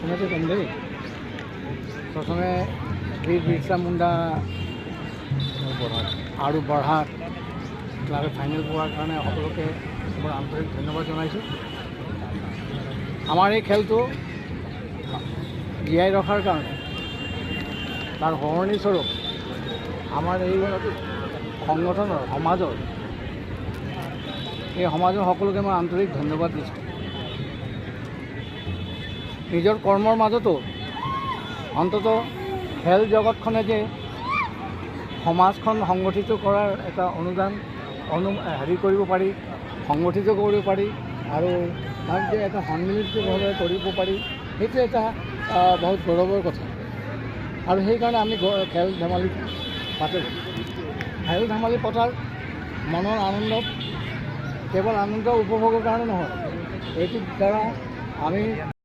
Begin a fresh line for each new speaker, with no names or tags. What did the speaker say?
প্ৰথমতে ক'ম দেই, প্ৰথমে বীৰ বিৰছা মুণ্ডা আৰু বৰহাট ক্লাবে ফাইনেল পোৱাৰ কাৰণে সকলোকে মোৰ আন্তৰিক ধন্যবাদ জনাইছোঁ। আমাৰ এই খেলটো জীয়াই ৰখাৰ কাৰণে তাৰ সোঁৱৰণিস্বৰূপ আমাৰ এই সংগঠনৰ সমাজৰ সকলোকে মই আন্তৰিক ধন্যবাদ দিছোঁ। নিজৰ কৰ্মৰ মাজতো অন্ততঃ খেল জগতখনে যে সমাজখন সংগঠিত কৰাৰ এটা কৰিব পাৰি, সংগঠিত কৰিব পাৰি আৰু তাক যে এটা সন্মিলিতভাৱে কৰিব পাৰি, সেইটো এটা বহুত গৌৰৱৰ কথা। আৰু সেইকাৰণে আমি খেল ধেমালি পাতোঁ। খেল ধেমালি পতাৰ মনৰ আনন্দ কেৱল আনন্দ উপভোগৰ কাৰণে নহয়, এইটোৰ দ্বাৰা আমি